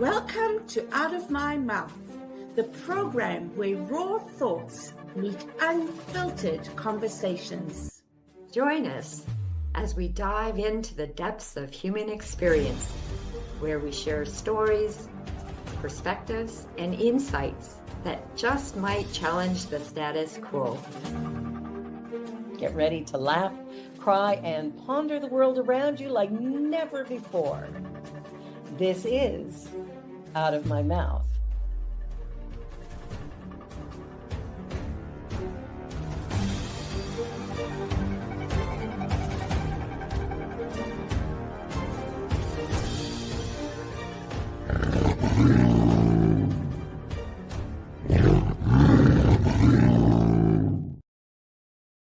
Welcome to Out of My Mouth, the program where raw thoughts meet unfiltered conversations. Join us as we dive into the depths of human experience, where we share stories, perspectives, and insights that just might challenge the status quo. Get ready to laugh, cry, and ponder the world around you like never before. This is Out of My Mouth.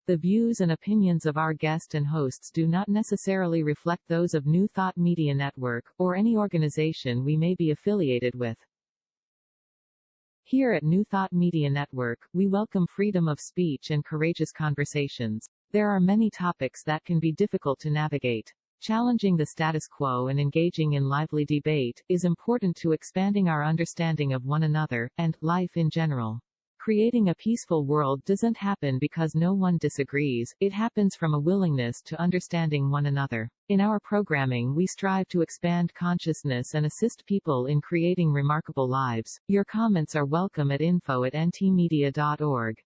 The views and opinions of our guest and hosts do not necessarily reflect those of New Thought Media Network, or any organization we may be affiliated with. Here at New Thought Media Network, we welcome freedom of speech and courageous conversations. There are many topics that can be difficult to navigate. Challenging the status quo and engaging in lively debate is important to expanding our understanding of one another, and life in general. Creating a peaceful world doesn't happen because no one disagrees, it happens from a willingness to understanding one another. In our programming, we strive to expand consciousness and assist people in creating remarkable lives. Your comments are welcome at info@ntmedia.org.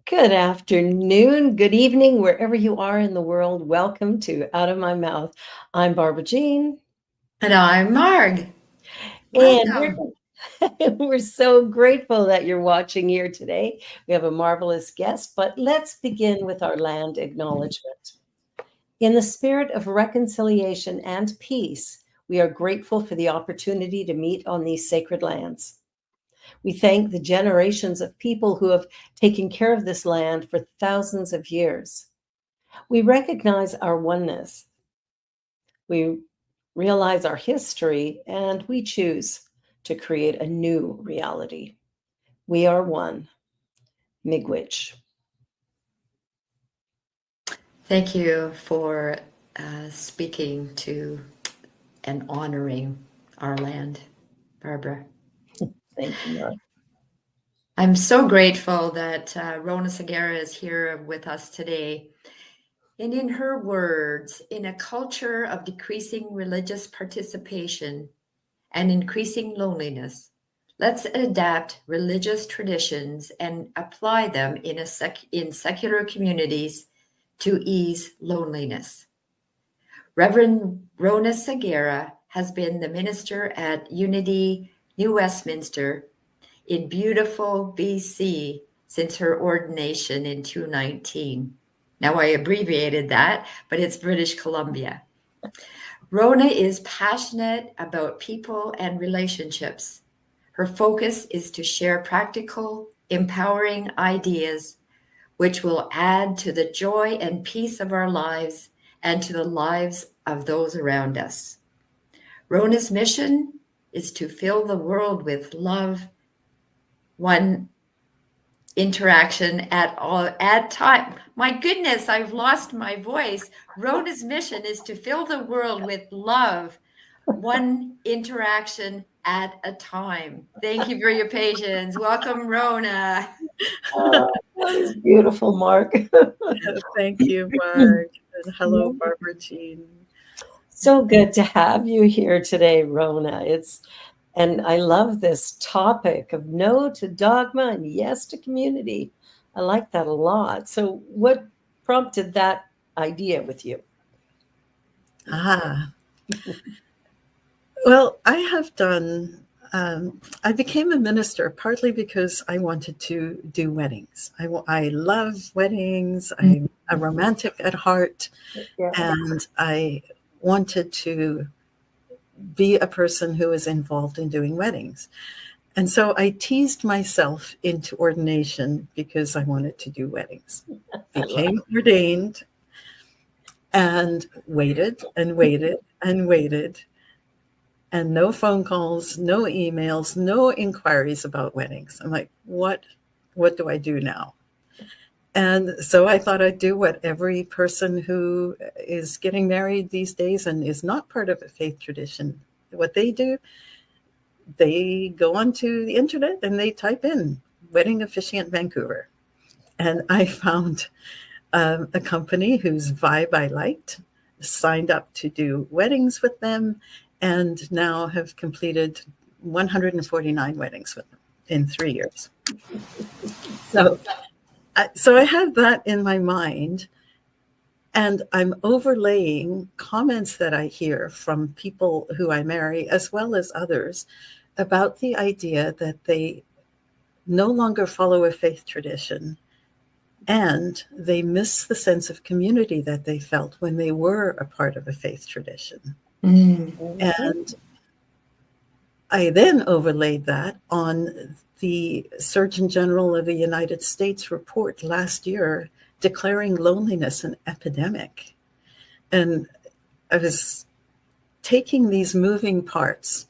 Good afternoon, good evening, wherever you are in the world. Welcome to Out of My Mouth. I'm Barbara Jean. And I'm Marg. And we're so grateful that you're watching here today. We have a marvelous guest, but let's begin with our land acknowledgement. In the spirit of reconciliation and peace, we are grateful for the opportunity to meet on these sacred lands. We thank the generations of people who have taken care of this land for thousands of years. We recognize our oneness. We realize our history, and we choose to create a new reality. We are one. Miigwech. Thank you for speaking to and honoring our land, Barbara. Thank you, Mark. I'm so grateful that Rhona Segarra is here with us today. And in her words, in a culture of decreasing religious participation and increasing loneliness, let's adapt religious traditions and apply them in secular communities to ease loneliness. Reverend Rhona Segarra has been the minister at Unity New Westminster in beautiful BC since her ordination in 2019. Now I abbreviated that, but it's British Columbia. Rhona is passionate about people and relationships. Her focus is to share practical, empowering ideas which will add to the joy and peace of our lives and to the lives of those around us. Rhona's mission is to fill the world with love, one interaction at time. My goodness, I've lost my voice. Rhona's mission is to fill the world with love, one interaction at a time. Thank you for your patience. Welcome, Rhona. That was beautiful, Mark. Thank you, Mark. And hello, Barbara Jean. So good to have you here today, Rhona. And I love this topic of no to dogma and yes to community. I like that a lot. So what prompted that idea with you? Well, I have done, I became a minister partly because I wanted to do weddings. I love weddings. I'm a romantic at heart, and I wanted to be a person who is involved in doing weddings. And so I teased myself into ordination because I wanted to do weddings. Became ordained and waited and waited and waited. And no phone calls, no emails, no inquiries about weddings. I'm like, what do I do now? And so I thought I'd do what every person who is getting married these days and is not part of a faith tradition, what they do, they go onto the internet and they type in wedding officiant Vancouver. And I found a company whose vibe I liked, signed up to do weddings with them, and now have completed 149 weddings with them in 3 years. So I have that in my mind, and I'm overlaying comments that I hear from people who I marry, as well as others, about the idea that they no longer follow a faith tradition, and they miss the sense of community that they felt when they were a part of a faith tradition. And I then overlaid that on the Surgeon General of the United States report last year declaring loneliness an epidemic. And I was taking these moving parts,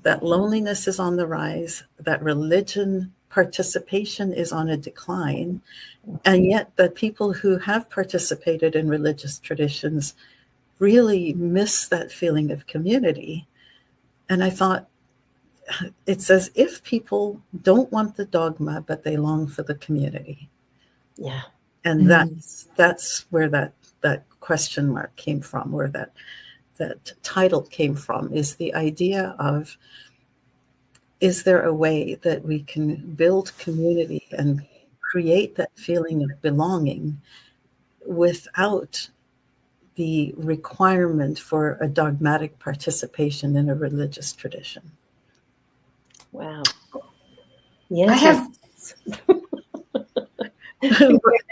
that loneliness is on the rise, that religion participation is on a decline, and yet that people who have participated in religious traditions really miss that feeling of community. And I thought, it's as if people don't want the dogma, but they long for the community. Yeah. And that's where that question mark came from, where that title came from, is the idea of, is there a way that we can build community and create that feeling of belonging without the requirement for a dogmatic participation in a religious tradition? Wow. Yes. I have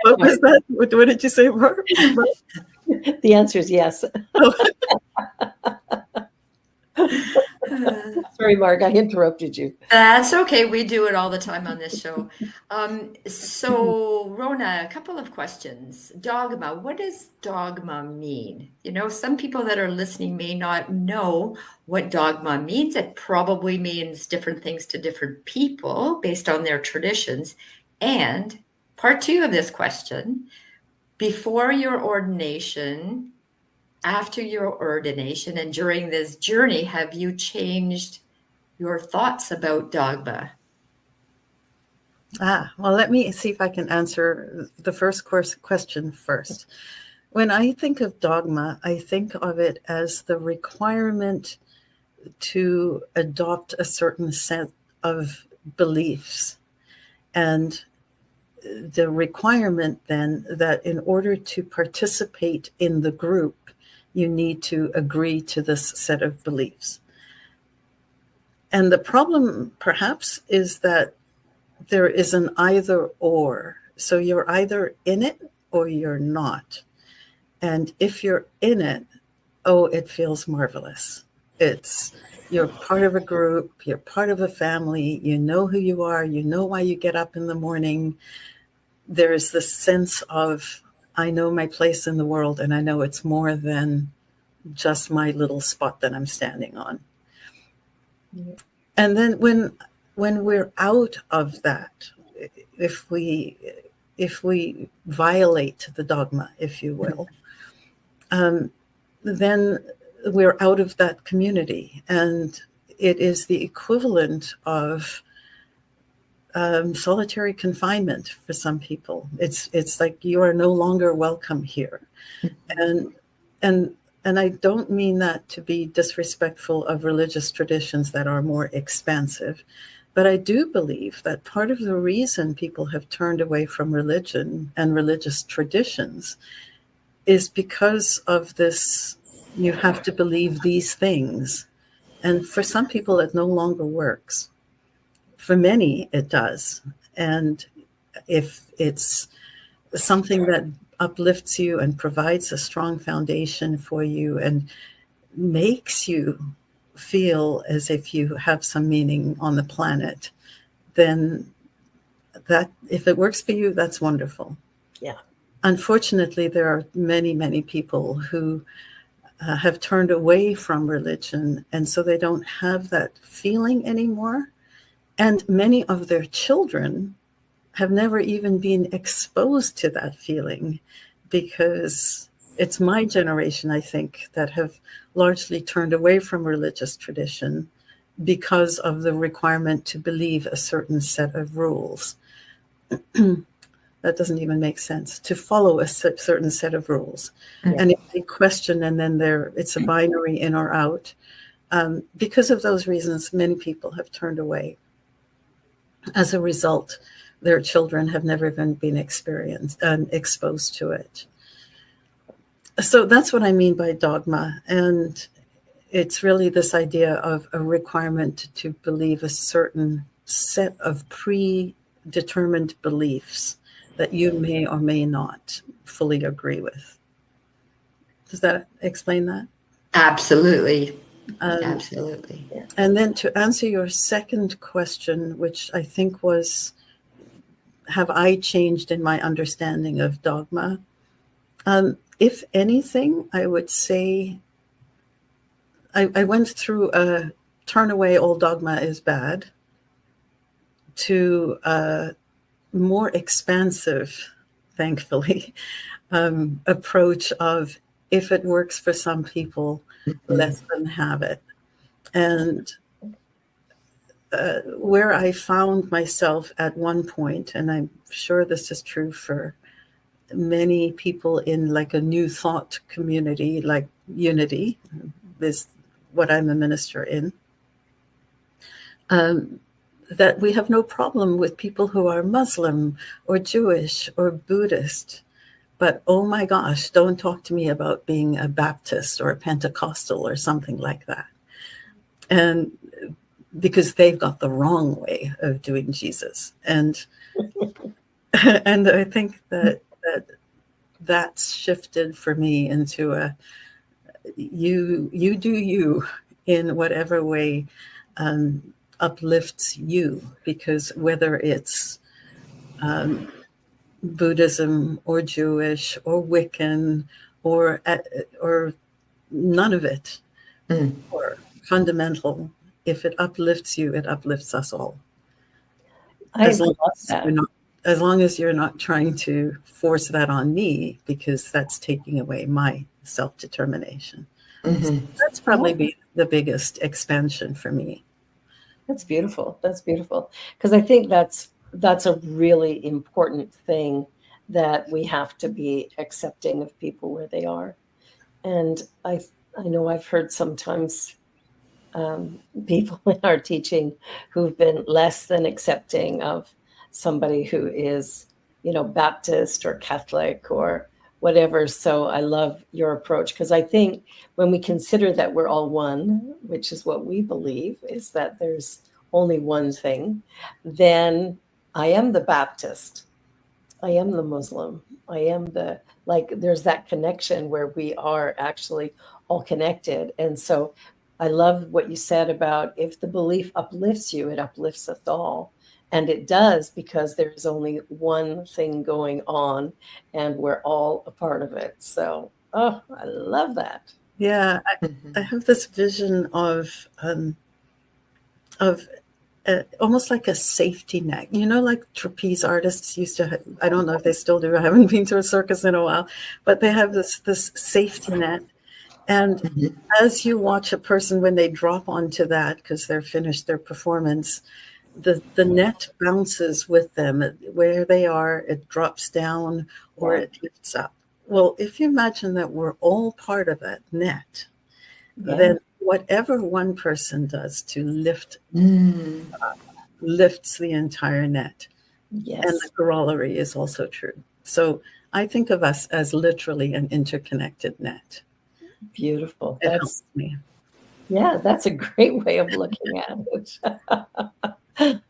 What was that? What did you say, Barb? The answer is yes. Sorry, Mark, I interrupted you. That's okay. We do it all the time on this show. So, Rhona, a couple of questions. Dogma. What does dogma mean? You know, some people that are listening may not know what dogma means. It probably means different things to different people based on their traditions. And part two of this question, before your ordination, after your ordination, and during this journey, have you changed your thoughts about dogma? Well, let me see if I can answer the first question first. When I think of dogma, I think of it as the requirement to adopt a certain set of beliefs, and the requirement then that in order to participate in the group, you need to agree to this set of beliefs. And the problem, perhaps, is that there is an either or. So you're either in it or you're not. And if you're in it, oh, it feels marvelous. You're part of a group, you're part of a family, you know who you are, you know why you get up in the morning. There's this sense of, I know my place in the world, and I know it's more than just my little spot that I'm standing on. And then when we're out of that, if we violate the dogma, if you will, then we're out of that community, and it is the equivalent of solitary confinement for some people. It's like you are no longer welcome here, and I don't mean that to be disrespectful of religious traditions that are more expansive, but I do believe that part of the reason people have turned away from religion and religious traditions is because of this, you have to believe these things. And for some people, it no longer works. For many, it does. And if it's something that uplifts you and provides a strong foundation for you and makes you feel as if you have some meaning on the planet, then that, if it works for you, that's wonderful. Yeah. Unfortunately, there are many, many people who have turned away from religion, and so they don't have that feeling anymore. And many of their children have never even been exposed to that feeling, because it's my generation, I think, that have largely turned away from religious tradition because of the requirement to believe a certain set of rules. That doesn't even make sense. To follow a certain set of rules. Yeah. And if they question, and then it's a binary in or out. Because of those reasons, many people have turned away. As a result, their children have never even been exposed to it. So that's what I mean by dogma. And it's really this idea of a requirement to believe a certain set of predetermined beliefs that you may or may not fully agree with. Does that explain that? Absolutely. Absolutely. And then to answer your second question, which I think was, have I changed in my understanding of dogma? If anything, I would say I went through a turn away, all dogma is bad, to a more expansive, thankfully, approach of, if it works for some people, let them have it. And where I found myself at one point, and I'm sure this is true for many people in like a new thought community, like Unity is what I'm a minister in, that we have no problem with people who are Muslim or Jewish or Buddhist. But oh my gosh, don't talk to me about being a Baptist or a Pentecostal or something like that. And because they've got the wrong way of doing Jesus. And and I think that's shifted for me into a you do you in whatever way uplifts you, because whether it's Buddhism or Jewish or Wiccan or none of it, or fundamental, if it uplifts you, it uplifts us all. As long as you're not trying to force that on me, because that's taking away my self-determination. So that's probably the biggest expansion for me. That's beautiful. That's beautiful. Because I think that's a really important thing, that we have to be accepting of people where they are. And I know I've heard sometimes people in our teaching who've been less than accepting of somebody who is, Baptist or Catholic or whatever. So I love your approach, because I think when we consider that we're all one, which is what we believe, is that there's only one thing, then I am the Baptist, I am the Muslim, I am there's that connection where we are actually all connected. And so I love what you said about, if the belief uplifts you, it uplifts us all. And it does, because there's only one thing going on and we're all a part of it. So, I love that. Yeah, I have this vision of almost like a safety net. Like trapeze artists used to have, I don't know if they still do, I haven't been to a circus in a while, but they have this safety net. And as you watch a person, when they drop onto that, because they're finished their performance, the net bounces with them. Where they are, it drops down or it lifts up. Well, if you imagine that we're all part of that net, then whatever one person does to lift lifts the entire net. Yes. And the corollary is also true. So I think of us as literally an interconnected net. Beautiful. It helps me. Yeah, that's a great way of looking at it.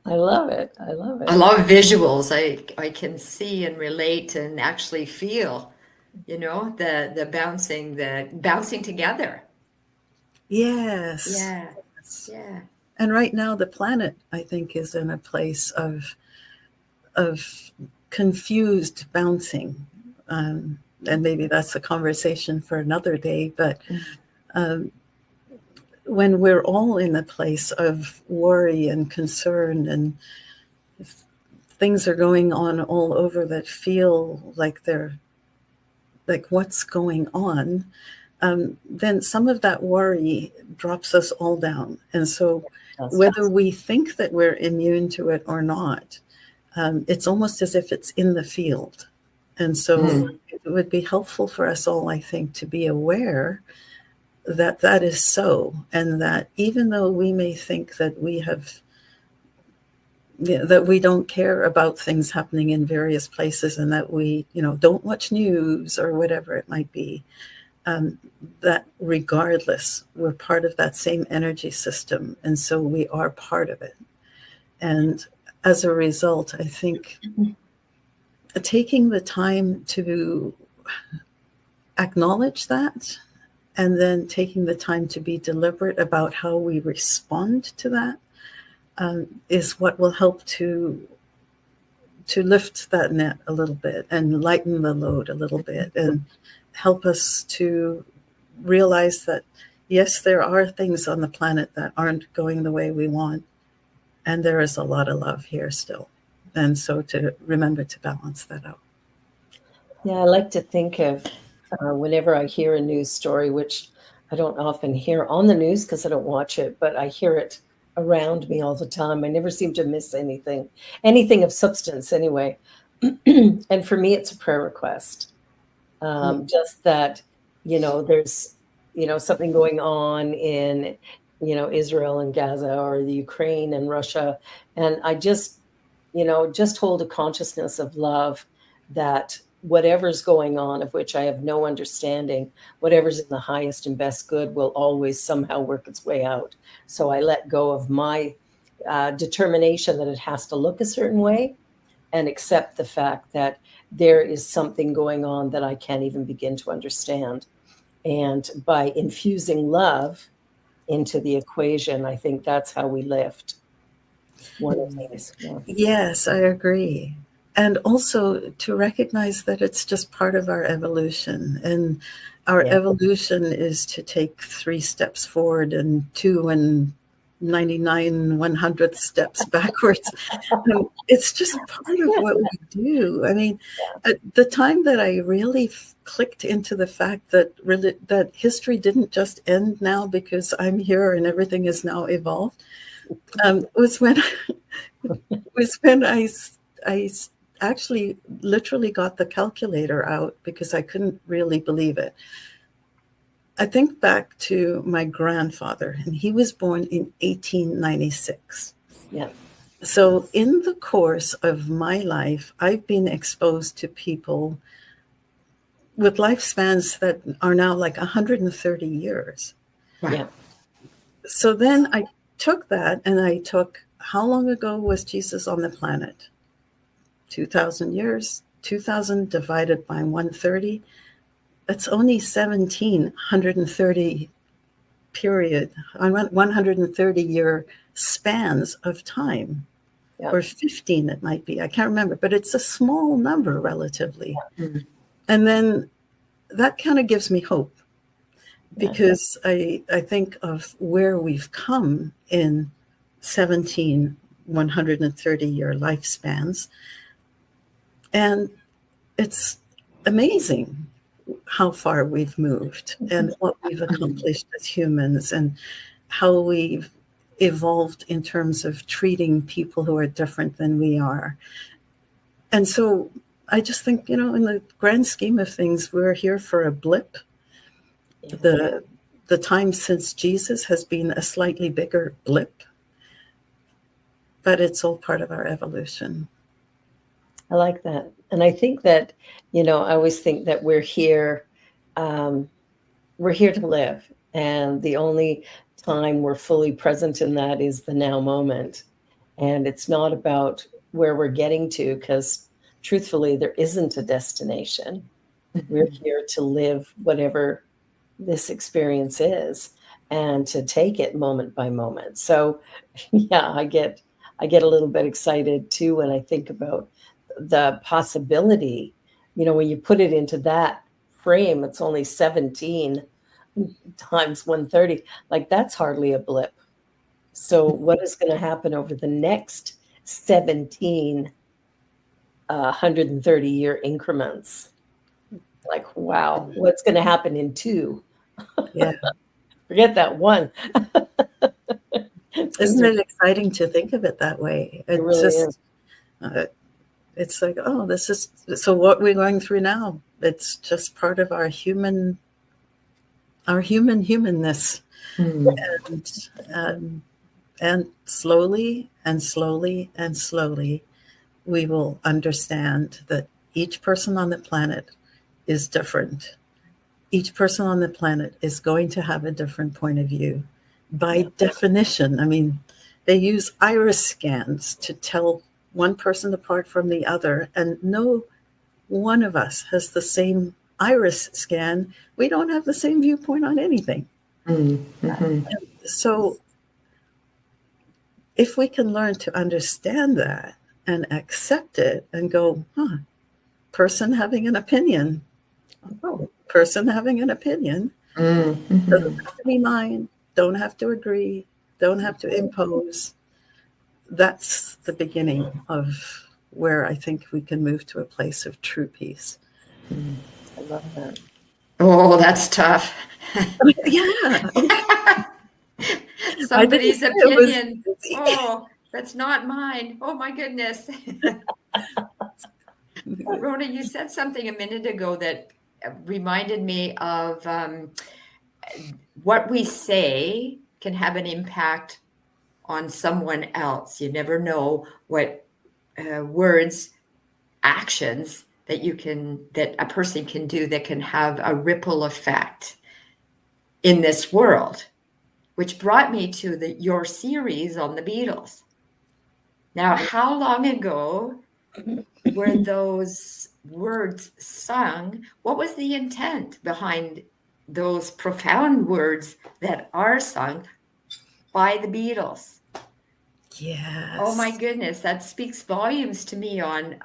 I love it. I love it. I love visuals. I can see and relate and actually feel, the bouncing together. Yes. Yeah. And right now the planet, I think, is in a place of confused bouncing. And maybe that's a conversation for another day, but when we're all in a place of worry and concern and things are going on all over that feel like they're like what's going on, then some of that worry drops us all down. And so whether we think that we're immune to it or not, it's almost as if it's in the field. And so it would be helpful for us all, I think, to be aware that that is so, and that even though we may think that we have, that we don't care about things happening in various places, and that we, don't watch news or whatever it might be, that regardless, we're part of that same energy system, and so we are part of it. And as a result, I think taking the time to acknowledge that, and then taking the time to be deliberate about how we respond to that, is what will help to lift that net a little bit and lighten the load a little bit, and help us to realize that, yes, there are things on the planet that aren't going the way we want, and there is a lot of love here still. And so to remember to balance that out. Yeah, I like to think of whenever I hear a news story, which I don't often hear on the news because I don't watch it, but I hear it around me all the time. I never seem to miss anything of substance anyway. And for me, it's a prayer request. Just that, there's, something going on in, Israel and Gaza, or the Ukraine and Russia. And I just hold a consciousness of love that whatever's going on, of which I have no understanding, whatever's in the highest and best good will always somehow work its way out. So I let go of my determination that it has to look a certain way, and accept the fact that there is something going on that I can't even begin to understand. And by infusing love into the equation, I think that's how we lift. One of these. Yeah. Yes, I agree. And also to recognize that it's just part of our evolution. And our evolution is to take 3 steps forward and 2 and 99 100th steps backwards. It's just part of what we do. I mean, at the time that I really clicked into the fact that that history didn't just end now because I'm here and everything is now evolved, was when I actually literally got the calculator out, because I couldn't really believe it. I think back to my grandfather, and he was born in 1896. Yeah. So in the course of my life, I've been exposed to people with lifespans that are now like 130 years. Yeah. So then I took that, and I took, how long ago was Jesus on the planet? 2,000 years. 2,000 divided by 130. That's only 1,730 period, 130-year spans of time, or 15 it might be. I can't remember, but it's a small number relatively. Mm-hmm. And then that kind of gives me hope, because I think of where we've come in 130-year lifespans. And it's amazing how far we've moved, and what we've accomplished as humans, and how we've evolved in terms of treating people who are different than we are. And so I just think, in the grand scheme of things, we're here for a blip. The time since Jesus has been a slightly bigger blip, but it's all part of our evolution. I like that. And I think that, I always think that we're here to live. And the only time we're fully present in that is the now moment. And it's not about where we're getting to, because truthfully, there isn't a destination. We're here to live whatever this experience is, and to take it moment by moment. So I get a little bit excited too when I think about the possibility, when you put it into that frame, it's only 17 times 130. Like, that's hardly a blip. So what is going to happen over the next 17 130-year increments. Like, wow, what's going to happen in 2? Yeah. Forget that 1. Isn't it exciting to think of it that way? It really is. It's like, oh, this is, so what we're going through now, it's just part of our humanness. And slowly and slowly and slowly, we will understand that each person on the planet is different. Each person on the planet is going to have a different point of view. By definition, I mean, they use iris scans to tell one person apart from the other, and no one of us has the same iris scan. We don't have the same viewpoint on anything. So if we can learn to understand that and accept it and go, person having an opinion. Oh, person having an opinion. Doesn't have to be mine. Don't have to agree. Don't have to impose. That's the beginning of where I think we can move to a place of true peace. I love that. Oh, that's tough. Yeah. Somebody's opinion. Oh, that's not mine. Oh, my goodness. Rhona, you said something a minute ago that reminded me of what we say can have an impact on someone else. You never know what words, actions that a person can do that can have a ripple effect in this world, which brought me to your series on the Beatles. Now, how long ago were those words sung? What was the intent behind those profound words that are sung by the Beatles? Yes. Oh my goodness, that speaks volumes to me on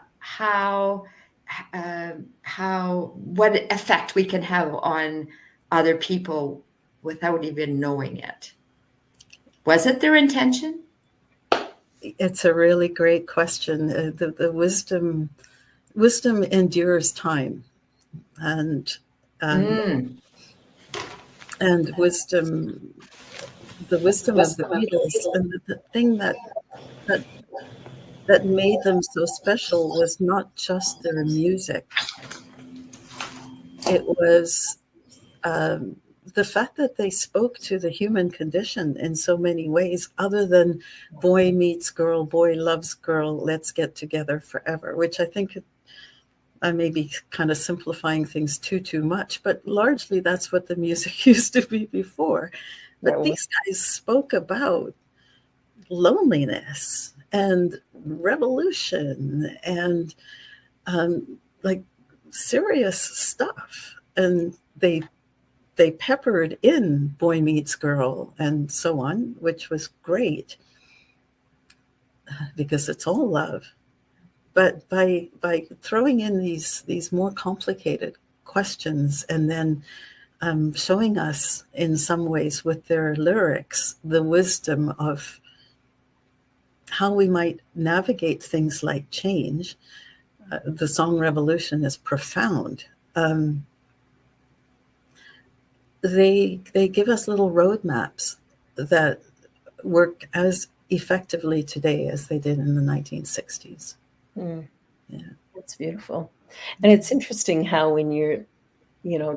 what effect we can have on other people without even knowing it. Was it their intention? It's a really great question. The wisdom endures time, and wisdom, the wisdom of the Beatles, and the thing that made them so special was not just their music. It was the fact that they spoke to the human condition in so many ways, other than boy meets girl, boy loves girl, let's get together forever, which I think I may be kind of simplifying things too much, but largely that's what the music used to be before. But these guys spoke about loneliness and revolution and like serious stuff. And they peppered in boy meets girl and so on, which was great because it's all love. But by throwing in these more complicated questions and then showing us in some ways with their lyrics the wisdom of how we might navigate things like change, the song Revolution is profound. They give us little roadmaps that work as effectively today as they did in the 1960s. Yeah, that's beautiful. And it's interesting how when you're,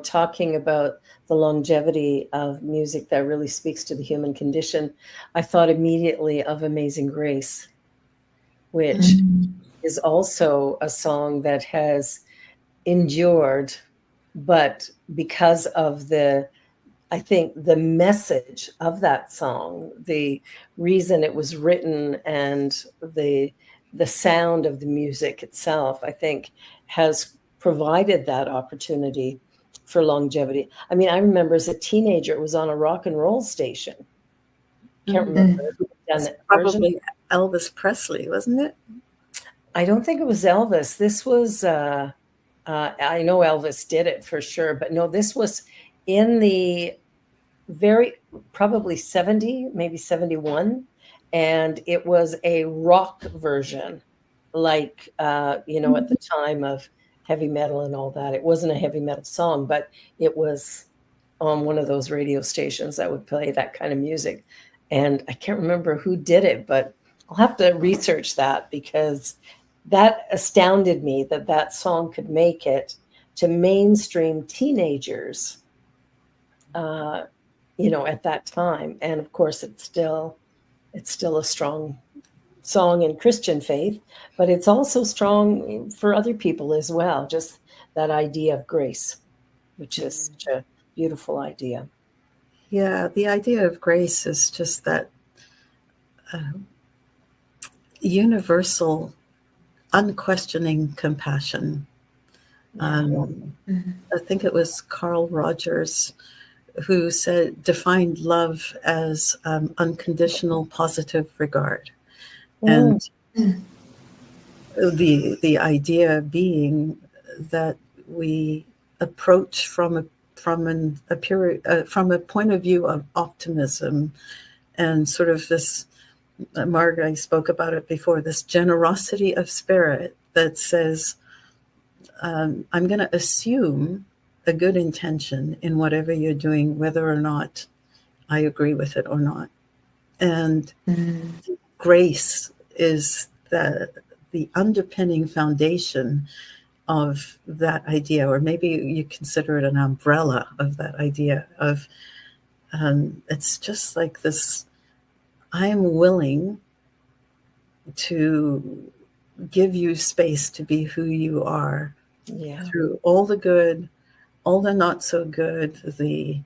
talking about the longevity of music that really speaks to the human condition, I thought immediately of Amazing Grace, which is also a song that has endured, but because of I think the message of that song, the reason it was written, and the sound of the music itself, I think has provided that opportunity for longevity. I mean, I remember as a teenager, it was on a rock and roll station. Can't remember. It's probably Elvis Presley, wasn't it? I don't think it was Elvis. This was, I know Elvis did it for sure, but no, this was in the probably 70, maybe 71. And it was a rock version like, at the time of heavy metal and all that. It wasn't a heavy metal song, but it was on one of those radio stations that would play that kind of music. And I can't remember who did it, but I'll have to research that, because that astounded me that that song could make it to mainstream teenagers, at that time. And of course, it's still a strong song in Christian faith, but it's also strong for other people as well. Just that idea of grace, which is such a beautiful idea. Yeah, the idea of grace is just that universal, unquestioning compassion. I think it was Carl Rogers who defined love as unconditional positive regard. And the idea being that we approach from a point of view of optimism, and sort of this, Margaret, I spoke about it before, this generosity of spirit that says, I'm going to assume a good intention in whatever you're doing, whether or not I agree with it or not. And grace is the underpinning foundation of that idea, or maybe you consider it an umbrella of that idea of, it's just like this, I am willing to give you space to be who you are, through all the good, all the not so good, the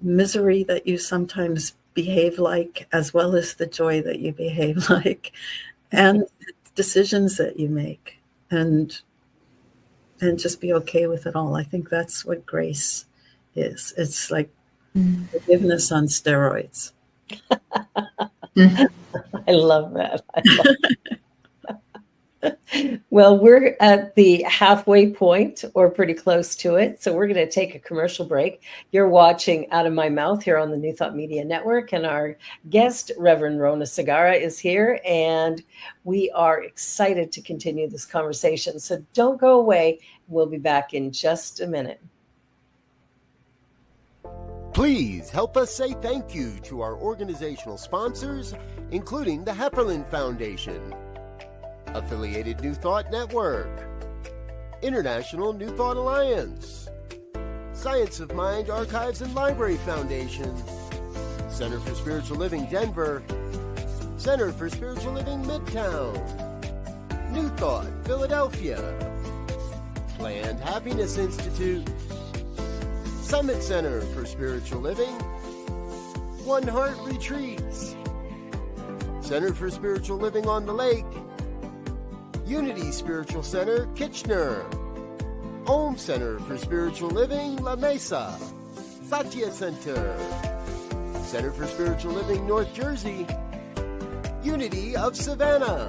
misery that you sometimes behave like, as well as the joy that you behave like, and the decisions that you make, and just be okay with it all. I think that's what grace is. It's like forgiveness on steroids. I love that. Well, we're at the halfway point, or pretty close to it. So we're going to take a commercial break. You're watching Out of My Mouth here on the New Thought Media Network. And our guest, Reverend Rhona Segarra, is here. And we are excited to continue this conversation. So don't go away. We'll be back in just a minute. Please help us say thank you to our organizational sponsors, including the Hepperlin Foundation, Affiliated New Thought Network, International New Thought Alliance, Science of Mind Archives and Library Foundation, Center for Spiritual Living Denver, Center for Spiritual Living Midtown, New Thought Philadelphia, Planned Happiness Institute, Summit Center for Spiritual Living, One Heart Retreats, Center for Spiritual Living on the Lake, Unity Spiritual Center, Kitchener, Om Center for Spiritual Living, La Mesa, Satya Center, Center for Spiritual Living, North Jersey, Unity of Savannah,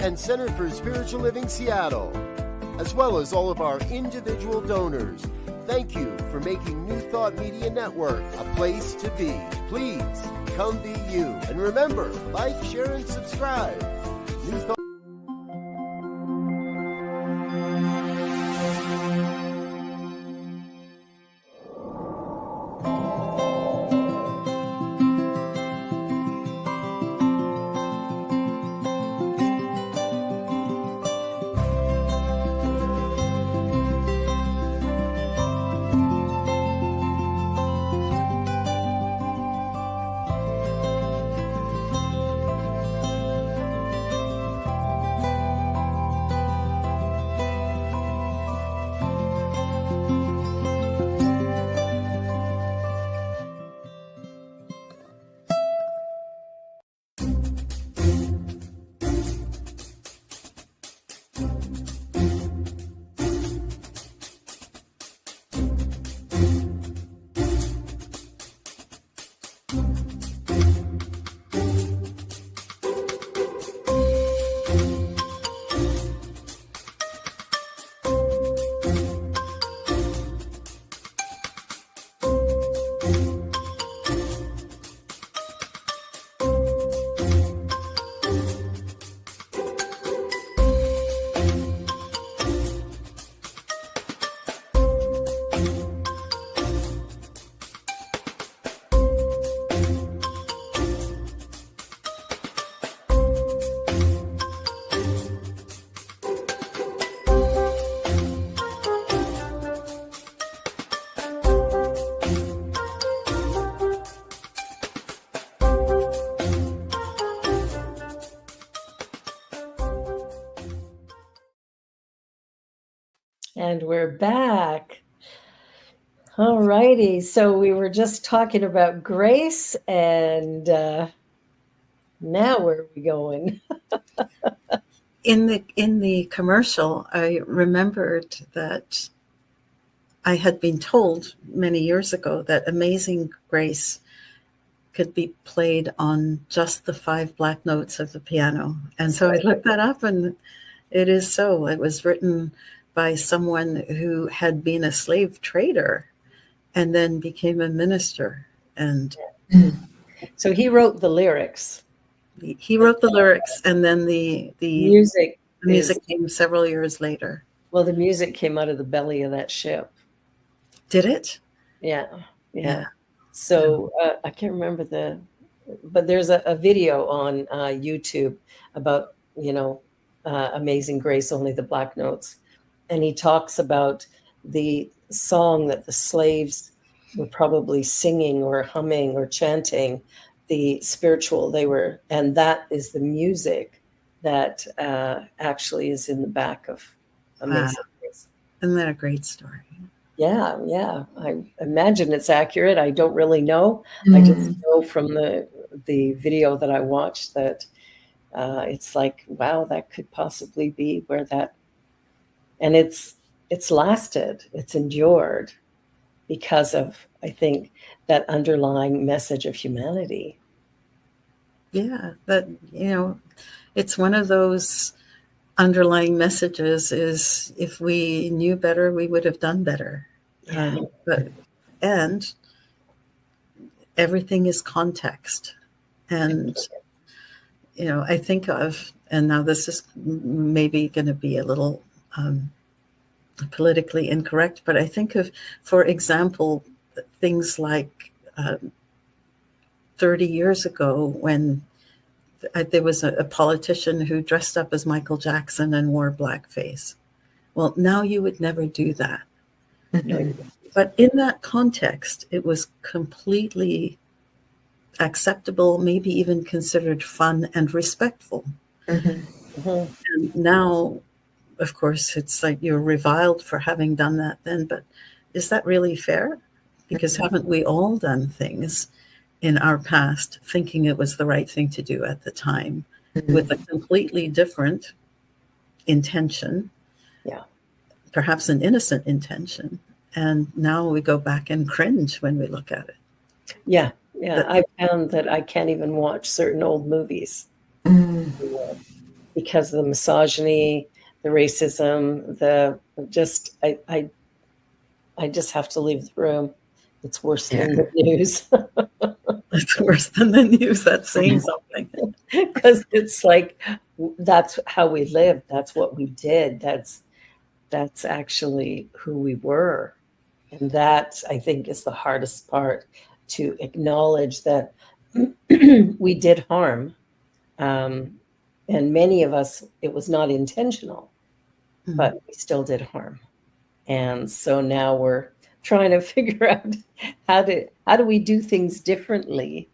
and Center for Spiritual Living, Seattle, as well as all of our individual donors. Thank you for making New Thought Media Network a place to be. Please come be you. And remember, like, share, and subscribe. New Thought. And we're back. All righty. So we were just talking about grace, and now where are we going? In the commercial, I remembered that I had been told many years ago that Amazing Grace could be played on just the 5 black notes of the piano. And so I looked that up, and it is so. It was written by someone who had been a slave trader and then became a minister. And so he wrote the lyrics. He wrote the lyrics, and then the music came several years later. Well, the music came out of the belly of that ship. Did it? Yeah. So I can't remember but there's a video on YouTube about, Amazing Grace, Only the Black Notes. And he talks about the song that the slaves were probably singing or humming or chanting, the spiritual and that is the music that actually is in the back of Amazing Grace. Isn't that a great story? Yeah. I imagine it's accurate. I don't really know. I just know from the video that I watched that it's like, wow, that could possibly be where that, and it's lasted, it's endured because of, I think, that underlying message of humanity. Yeah, that, it's one of those underlying messages is if we knew better, we would have done better. Yeah. And everything is context. And, I think of, and now this is maybe going to be a little politically incorrect, but I think of, for example, things like 30 years ago when there was a politician who dressed up as Michael Jackson and wore blackface. Well, now you would never do that. But in that context, it was completely acceptable, maybe even considered fun and respectful. And now, of course, it's like you're reviled for having done that then, but is that really fair? Because haven't we all done things in our past thinking it was the right thing to do at the time with a completely different intention? Yeah. Perhaps an innocent intention. And now we go back and cringe when we look at it. Yeah. I found that I can't even watch certain old movies because of the misogyny, the racism, I just have to leave the room. It's worse than the news. It's worse than the news. That's saying something. Because it's like, that's how we lived. That's what we did. That's actually who we were. And that, I think, is the hardest part, to acknowledge that we did harm. And many of us, it was not intentional, but we still did harm. And so now we're trying to figure out how do we do things differently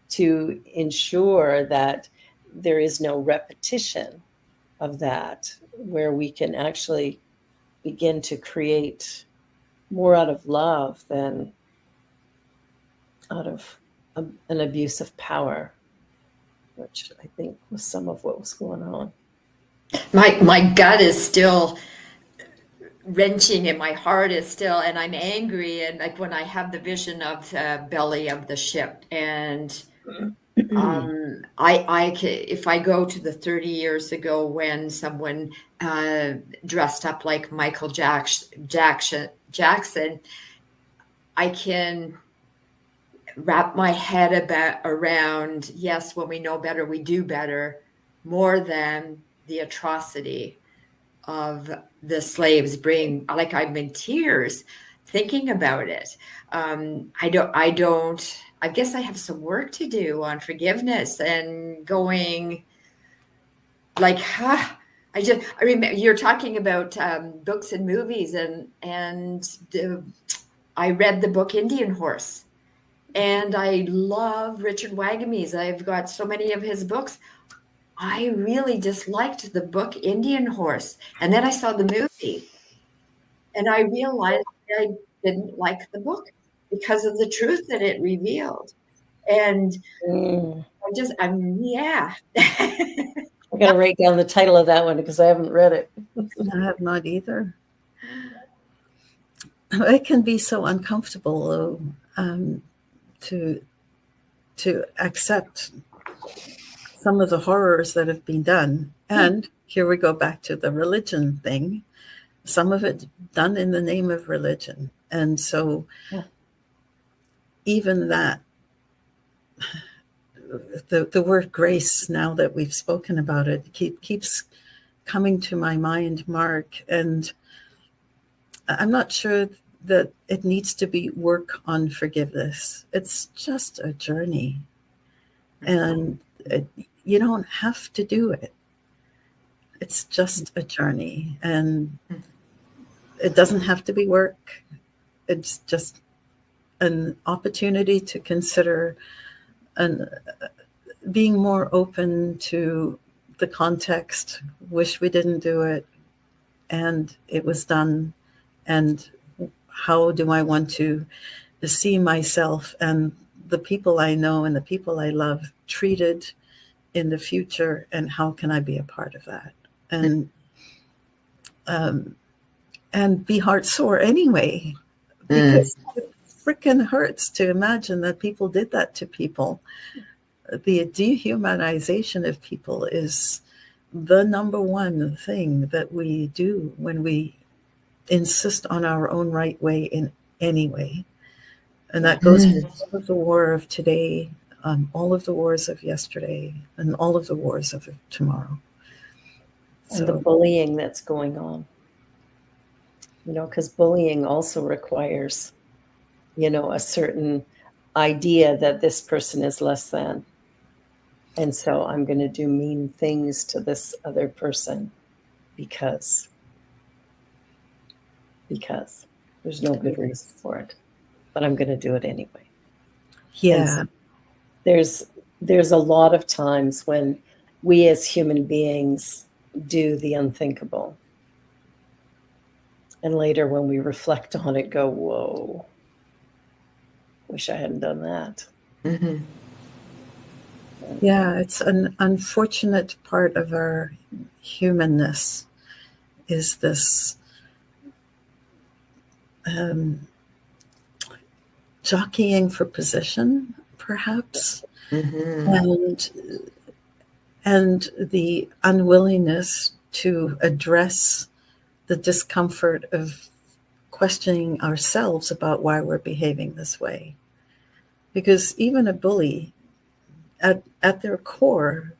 to ensure that there is no repetition of that, where we can actually begin to create more out of love than out of an abuse of power, which I think was some of what was going on. My gut is still wrenching and my heart is still, and I'm angry. And like when I have the vision of the belly of the ship, and if I go to the 30 years ago when someone dressed up like Michael Jackson, I can wrap my head around, yes, when we know better, we do better, more than the atrocity of the slaves bring. Like, I'm in tears thinking about it. I guess I have some work to do on forgiveness and going like, I remember you're talking about books and movies, and I read the book Indian Horse, and I love Richard Wagamese. I've got so many of his books. I really disliked the book Indian Horse, and then I saw the movie, And I realized I didn't like the book because of the truth that it revealed. And yeah. I got to write down the title of that one because I haven't read it. I have not either. It can be so uncomfortable to accept some of the horrors that have been done. And here we go back to the religion thing. Some of it done in the name of religion. And so even that, the word grace, now that we've spoken about it, keeps coming to my mind, Mark. And I'm not sure that it needs to be work on forgiveness. It's just a journey. And you don't have to do it. It's just a journey. And it doesn't have to be work. It's just an opportunity to consider being more open to the context. Wish we didn't do it, and it was done. And how do I want to see myself and the people I know and the people I love treated in the future, and how can I be a part of that? And be heart sore anyway, because it freaking hurts to imagine that people did that to people. The dehumanization of people is the number one thing that we do when we insist on our own right way in any way. And that goes for all of the war of today, all of the wars of yesterday, and all of the wars of tomorrow. And the bullying that's going on. Because bullying also requires, a certain idea that this person is less than. And so I'm going to do mean things to this other person because there's no good reason for it, but I'm going to do it anyway. Yeah. So there's a lot of times when we as human beings do the unthinkable. And later when we reflect on it, go, whoa, wish I hadn't done that. Mm-hmm. Yeah, it's an unfortunate part of our humanness is this jockeying for position, perhaps, and the unwillingness to address the discomfort of questioning ourselves about why we're behaving this way. Because even a bully, at their core,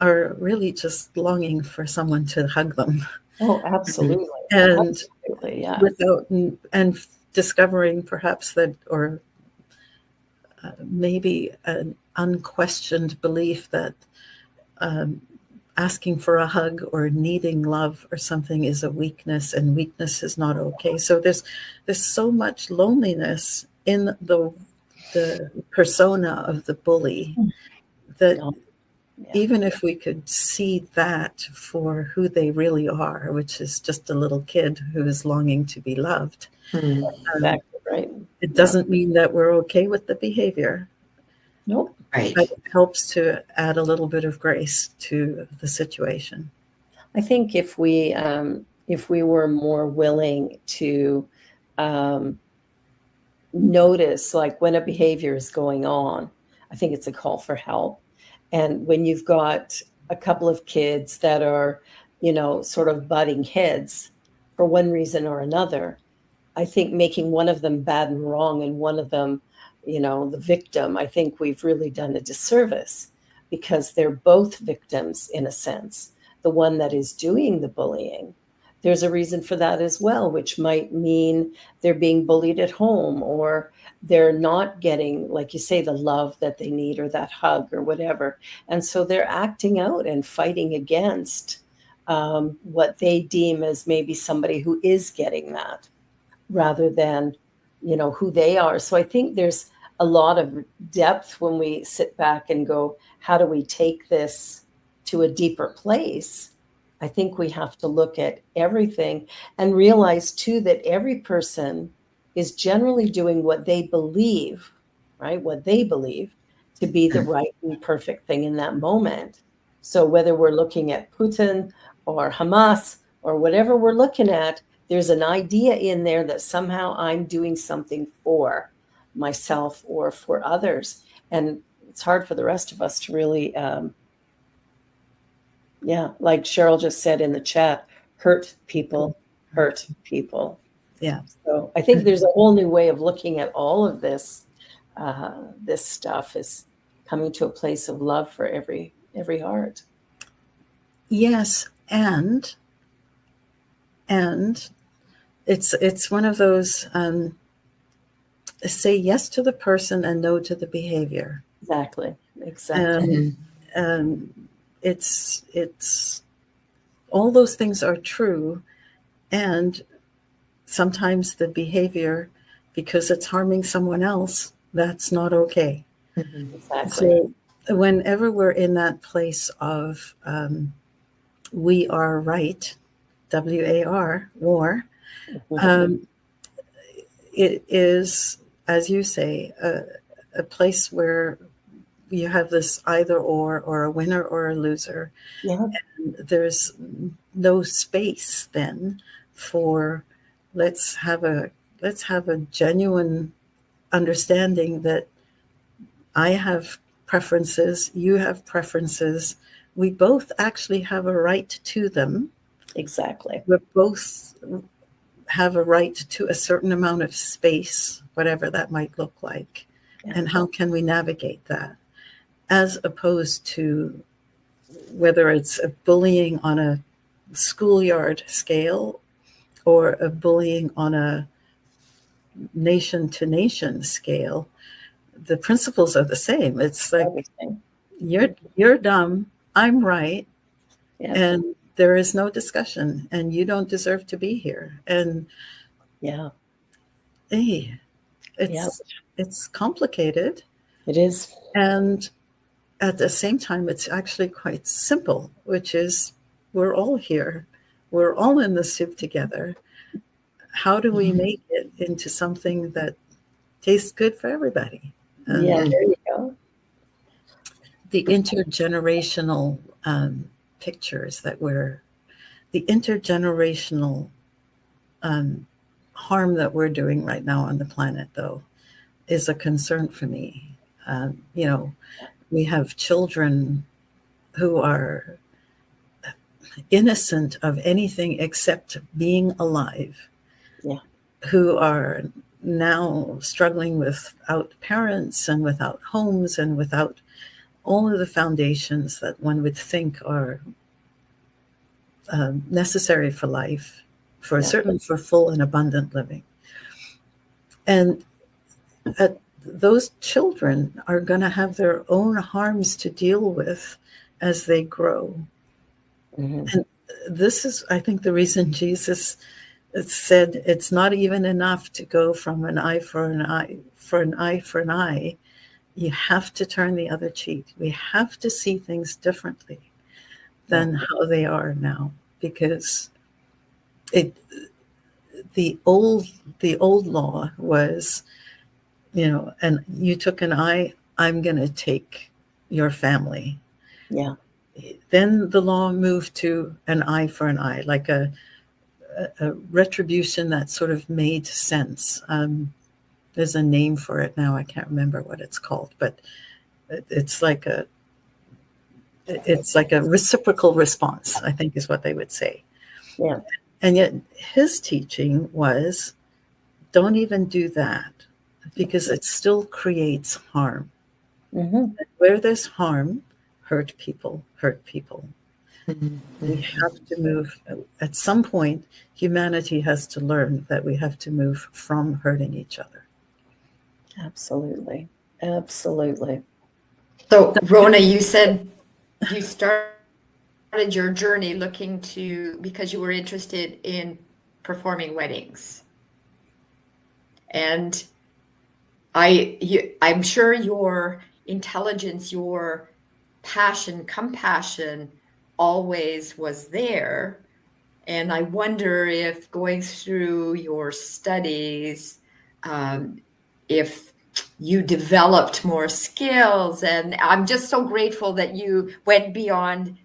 are really just longing for someone to hug them. Oh, absolutely. And absolutely, yeah. And discovering perhaps that, or maybe an unquestioned belief that asking for a hug or needing love or something is a weakness, and weakness is not okay. So there's so much loneliness in the persona of the bully that even if we could see that for who they really are, which is just a little kid who is longing to be loved, exactly right. It doesn't mean that we're okay with the behavior. Nope. Right. But it helps to add a little bit of grace to the situation. I think if we were more willing to notice, like when a behavior is going on, I think it's a call for help. And when you've got a couple of kids that are, sort of butting heads for one reason or another, I think making one of them bad and wrong and one of them, the victim, I think we've really done a disservice, because they're both victims in a sense. The one that is doing the bullying, there's a reason for that as well, which might mean they're being bullied at home, or they're not getting, like you say, the love that they need, or that hug or whatever. And so they're acting out and fighting against what they deem as maybe somebody who is getting that, rather than, who they are. So I think there's a lot of depth when we sit back and go, how do we take this to a deeper place I think we have to look at everything and realize too that every person is generally doing what they believe, right? What they believe to be the right and perfect thing in that moment. So whether we're looking at Putin or Hamas or whatever we're looking at, there's an idea in there that somehow I'm doing something for myself or for others. And it's hard for the rest of us to really, like Cheryl just said in the chat, hurt people. Yeah. So I think there's a whole new way of looking at all of this. This stuff is coming to a place of love for every heart. Yes, and it's one of those say yes to the person and no to the behavior. Exactly. It's all those things are true, and sometimes the behavior, because it's harming someone else, that's not okay. Exactly. So whenever we're in that place of we are right, WAR, war, it is, as you say, a place where you have this either or a winner or a loser. Yeah. And there's no space then for let's have a genuine understanding that I have preferences, you have preferences. We both actually have a right to them. Exactly. We both have a right to a certain amount of space, whatever that might look like. Yeah. And how can we navigate that? As opposed to whether it's a bullying on a schoolyard scale or a bullying on a nation to nation scale, the principles are the same. It's like you're dumb, I'm right, and there is no discussion, and you don't deserve to be here. And it's complicated. It is. And at the same time, it's actually quite simple, which is we're all here. We're all in the soup together. How do we make it into something that tastes good for everybody? There you go. The intergenerational pictures that the intergenerational harm that we're doing right now on the planet, though, is a concern for me. We have children who are innocent of anything except being alive, who are now struggling without parents and without homes and without all of the foundations that one would think are necessary for life, certainly for full and abundant living. And those children are going to have their own harms to deal with as they grow. And this is, I think, the reason Jesus said it's not even enough to go from an eye for an eye, for an eye for an eye. You have to turn the other cheek. We have to see things differently than how they are now, because the old law was, and you took an eye, I'm going to take your family. Yeah. Then the law moved to an eye for an eye, like a retribution that sort of made sense. There's a name for it now. I can't remember what it's called, but it's like a reciprocal response, I think is what they would say. Yeah. And yet his teaching was, don't even do that, because it still creates harm. Where there's harm, hurt people. We have to move. At some point, humanity has to learn that we have to move from hurting each other. Absolutely. So, Rhona, you said you started your journey because you were interested in performing weddings. And I'm sure your intelligence, your passion, compassion always was there. And I wonder if going through your studies, if you developed more skills. And I'm just so grateful that you went beyond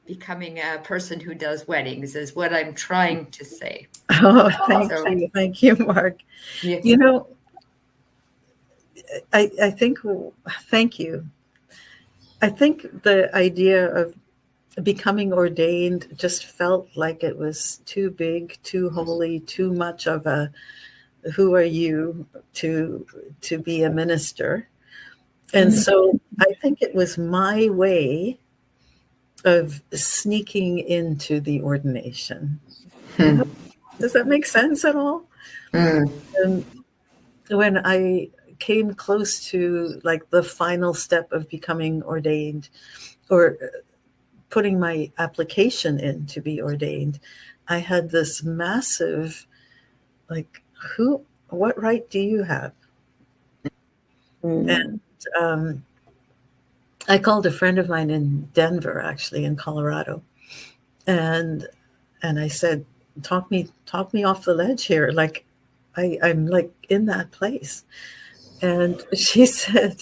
becoming a person who does weddings, is what I'm trying to say. Oh, thank you, Mark. Yeah. You know, I think, thank you. I think the idea of becoming ordained just felt like it was too big, too holy, too much of a who are you to be a minister. And so I think it was my way of sneaking into the ordination. Does that make sense at all? And when I came close to like the final step of becoming ordained, or putting my application in to be ordained, I had this massive, like, what right do you have? And I called a friend of mine in Denver, actually in Colorado, and I said, talk me off the ledge here. Like, I'm like in that place. And she said,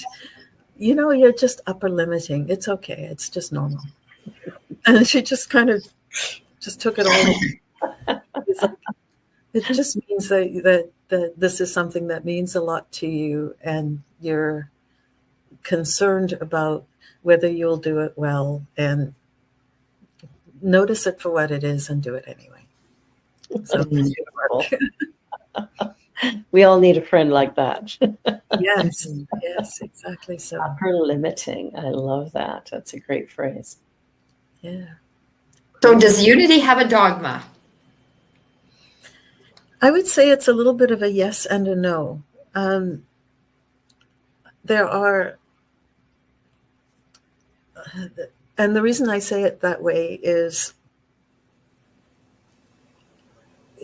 you're just upper limiting. It's okay. It's just normal. And she just kind of just took it all. It just means that this is something that means a lot to you, and you're concerned about whether you'll do it well, and notice it for what it is and do it anyway. So we all need a friend like that. Yes, exactly. So upper limiting. I love that. That's a great phrase. Yeah. So does Unity have a dogma? I would say it's a little bit of a yes and a no. There are, and the reason I say it that way is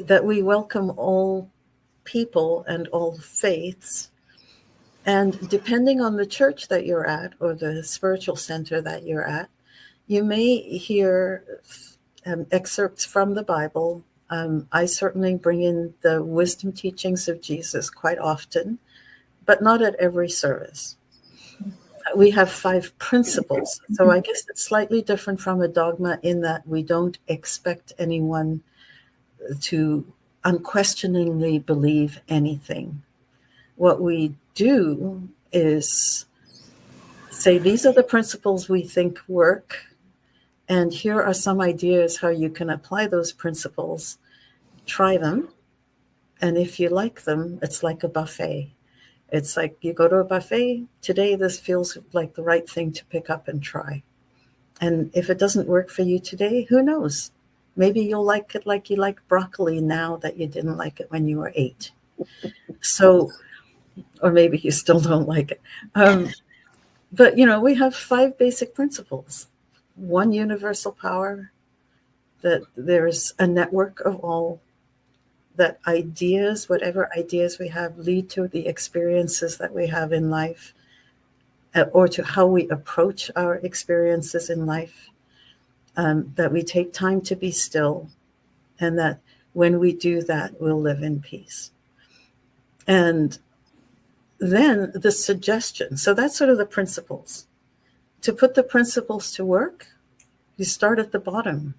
that we welcome all people and all faiths. And depending on the church that you're at or the spiritual center that you're at, you may hear excerpts from the Bible. I certainly bring in the wisdom teachings of Jesus quite often, but not at every service. We have 5 principles. So I guess it's slightly different from a dogma in that we don't expect anyone to unquestioningly believe anything. What we do is say, these are the principles we think work, and here are some ideas how you can apply those principles. Try them, and if you like them, it's like a buffet. It's like you go to a buffet. Today, this feels like the right thing to pick up and try. And if it doesn't work for you today, who knows? Maybe you'll like it like you like broccoli now that you didn't like it when you were 8. So, or maybe you still don't like it. But, we have 5 basic principles. One universal power, that there's a network of all, that ideas, whatever ideas we have, lead to the experiences that we have in life, or to how we approach our experiences in life, that we take time to be still, and that when we do that, we'll live in peace. And then the suggestion. So that's sort of the principles. To put the principles to work, you start at the bottom.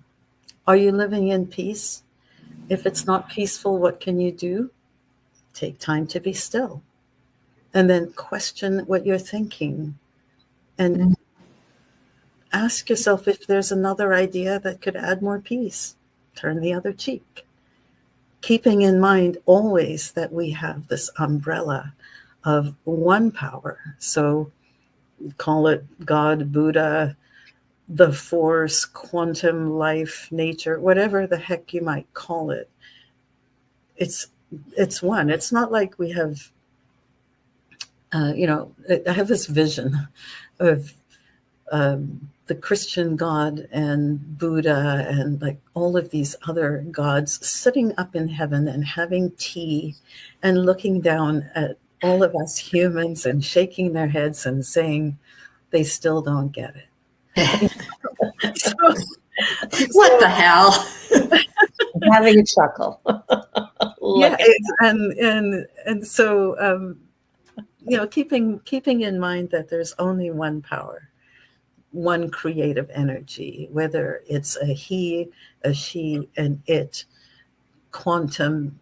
Are you living in peace? If it's not peaceful, what can you do? Take time to be still. And then question what you're thinking. And ask yourself if there's another idea that could add more peace. Turn the other cheek. Keeping in mind always that we have this umbrella of one power. So call it God, Buddha, the force, quantum, life, nature, whatever the heck you might call it. It's one. It's not like we have, I have this vision of the Christian God and Buddha and like all of these other gods sitting up in heaven and having tea and looking down at all of us humans and shaking their heads and saying they still don't get it. What the hell? Having a chuckle. Yeah, and so keeping in mind that there's only one power, one creative energy, whether it's a he, a she, an it, quantum.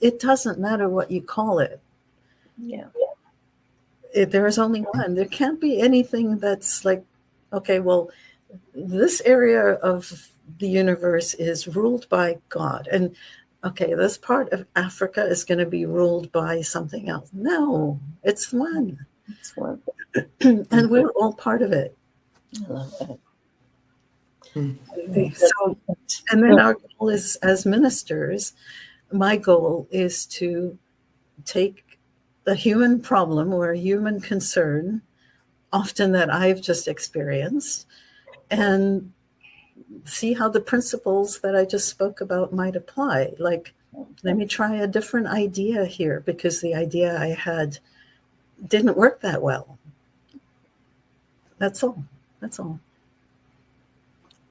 It doesn't matter what you call it. Yeah. There is only one. There can't be anything that's like, okay, well, this area of the universe is ruled by God, and okay, this part of Africa is going to be ruled by something else. No, it's one. It's one. And we're all part of it. I love that. So, and then our goal is, as ministers, my goal is to take the human problem or a human concern, often that I've just experienced, and see how the principles that I just spoke about might apply. Like, let me try a different idea here because the idea I had didn't work that well. That's all. That's all.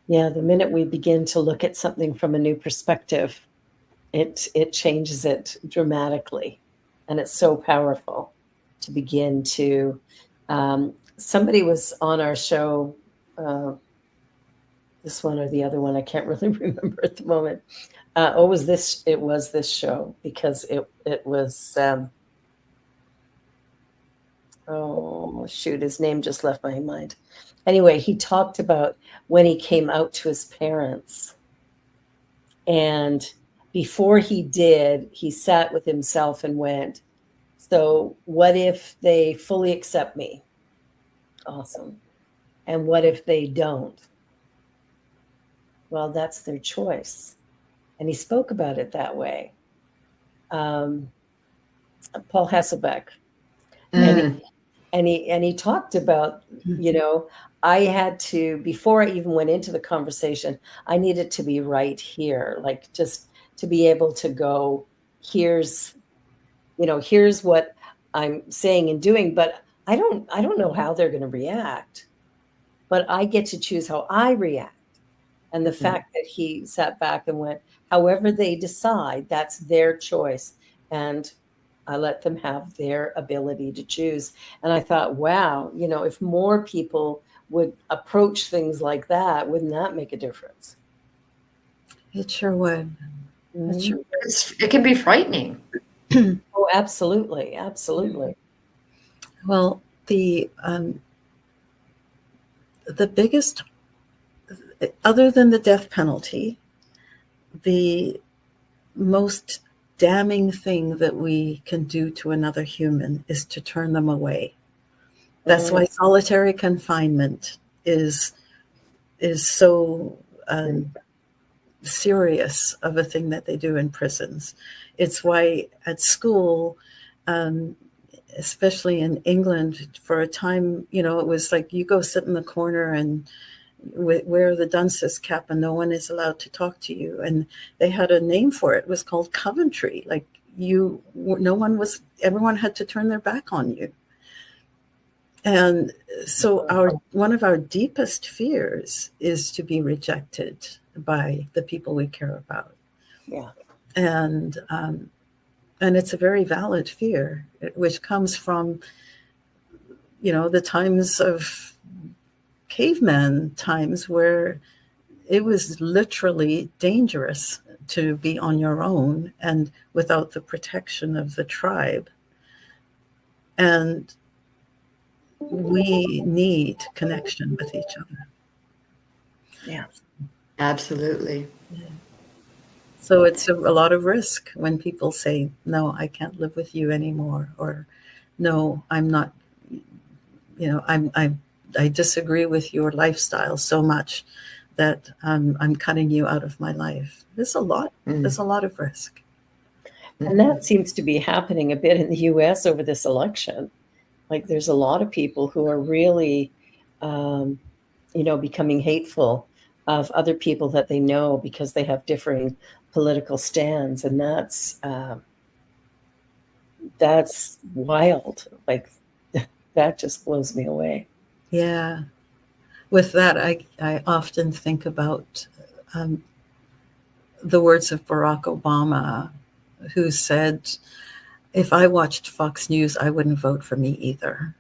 Yeah, the minute we begin to look at something from a new perspective, it changes it dramatically. And it's so powerful to begin to, somebody was on our show, this one or the other one, I can't really remember at the moment. It was this show because it was, oh shoot, his name just left my mind. Anyway, he talked about when he came out to his parents, and before he did, he sat with himself and went, so what if they fully accept me? Awesome. And what if they don't? Well, that's their choice. And he spoke about it that way. Paul Hasselbeck. And he talked about, I had to, before I even went into the conversation, I needed to be right here, like just to be able to go, here's what I'm saying and doing, but I don't know how they're going to react, but I get to choose how I react. And the fact that he sat back and went, however they decide, that's their choice. And I let them have their ability to choose. And I thought, wow, if more people would approach things like that, wouldn't that make a difference? It sure would. Mm-hmm. It sure would. It can be frightening. Oh, absolutely. Absolutely. Well, the biggest, other than the death penalty, the most damning thing that we can do to another human is to turn them away. That's why solitary confinement is so serious of a thing that they do in prisons. It's why at school, especially in England, for a time, it was like you go sit in the corner and wear the dunce's cap and no one is allowed to talk to you. And they had a name for it. It was called Coventry. Like everyone had to turn their back on you. And so one of our deepest fears is to be rejected by the people we care about. Yeah. And it's a very valid fear, which comes from, the times of caveman times where it was literally dangerous to be on your own and without the protection of the tribe. And we need connection with each other. Yeah, absolutely. Yeah. So it's a lot of risk when people say, no, I can't live with you anymore, or no, I'm not, I disagree with your lifestyle so much that I'm cutting you out of my life. There's a lot of risk. and that seems to be happening a bit in the US over this election. Like there's a lot of people who are really, becoming hateful of other people that they know because they have differing political stands. And that's wild. Like that just blows me away. Yeah. with that, I often think about the words of Barack Obama, who said, if I watched Fox News, I wouldn't vote for me either.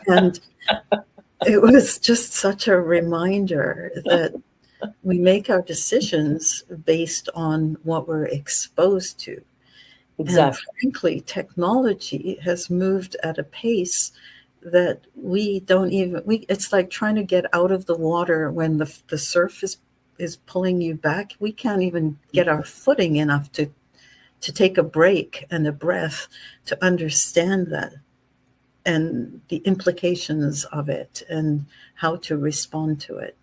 And it was just such a reminder that we make our decisions based on what we're exposed to. Exactly. And frankly, technology has moved at a pace that we don't even, it's like trying to get out of the water when the surf is pulling you back. We can't even get our footing enough to take a break and a breath to understand that and the implications of it and how to respond to it.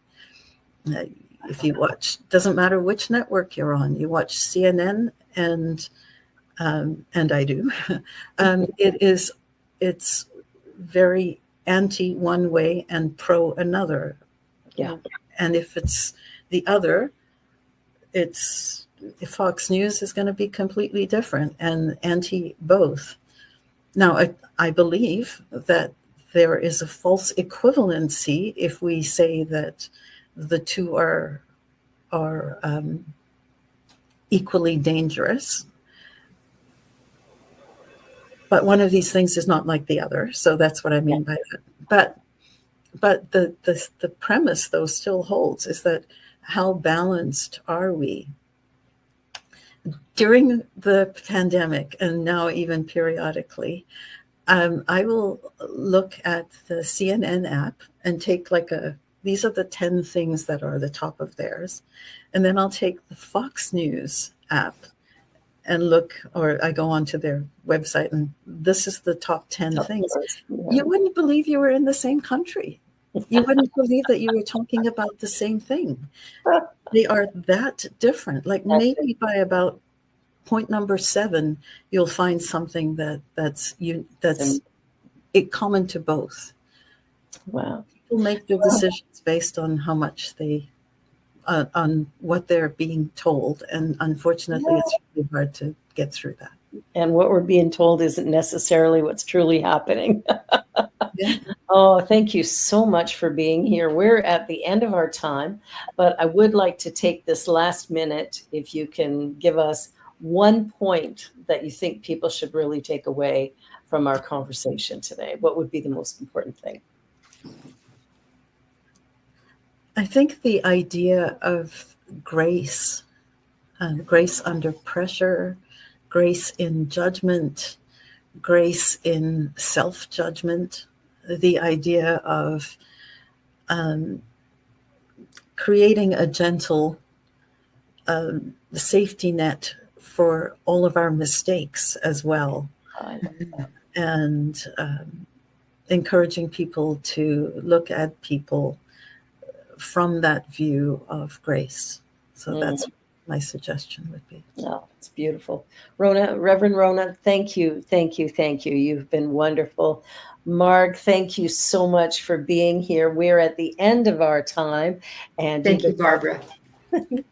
If you watch, doesn't matter which network you're on, you watch CNN and I do, it's very anti one way and pro another. Yeah. And if it's the other, Fox News is going to be completely different and anti both. Now, I believe that there is a false equivalency if we say that the two are equally dangerous. But one of these things is not like the other. So that's what I mean by that. But the premise, though, still holds, is that how balanced are we? During the pandemic, and now even periodically, I will look at the CNN app and take these are the 10 things that are the top of theirs. And then I'll take the Fox News app and look, or I go onto their website and this is the top 10 things. Yeah. You wouldn't believe you were in the same country. You wouldn't believe that you were talking about the same thing. They are that different. Like maybe by about point number 7, you'll find something that's common to both. Wow. People make their decisions based on how much on what they're being told. And unfortunately, it's really hard to get through that. And what we're being told isn't necessarily what's truly happening. Yeah. Oh, thank you so much for being here. We're at the end of our time, but I would like to take this last minute, if you can give us one point that you think people should really take away from our conversation today. What would be the most important thing? I think the idea of grace, grace under pressure, grace in judgment, grace in self-judgment, the idea of creating a gentle safety net for all of our mistakes as well, and encouraging people to look at people from that view of grace. So that's my suggestion would be. Oh, it's beautiful. Reverend Rhona, thank you. You've been wonderful. Marg, thank you so much for being here. We're at the end of our time. And thank you, Barbara.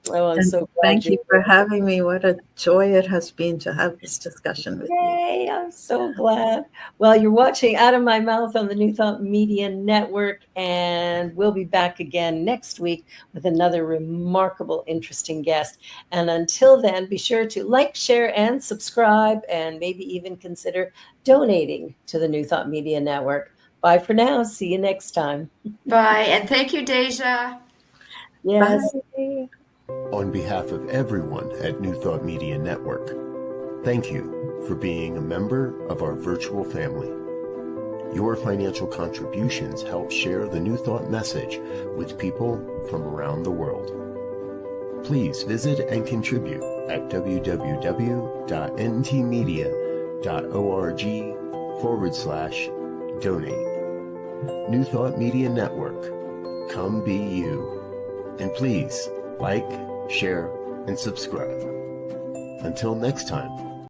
Oh, I'm so glad. Thank you for having me. What a joy it has been to have this discussion with you. Yay, I'm so glad. Well, you're watching Out of My Mouth on the New Thought Media Network, and we'll be back again next week with another remarkable, interesting guest. And until then, be sure to like, share, and subscribe, and maybe even consider donating to the New Thought Media Network. Bye for now. See you next time. Bye, and thank you, Deja. Yes. Bye. On behalf of everyone at New Thought Media Network, thank you for being a member of our virtual family. Your financial contributions help share the New Thought message with people from around the world. Please visit and contribute at www.ntmedia.org/donate. New Thought Media Network, come be you. And please like, share, and subscribe. Until next time.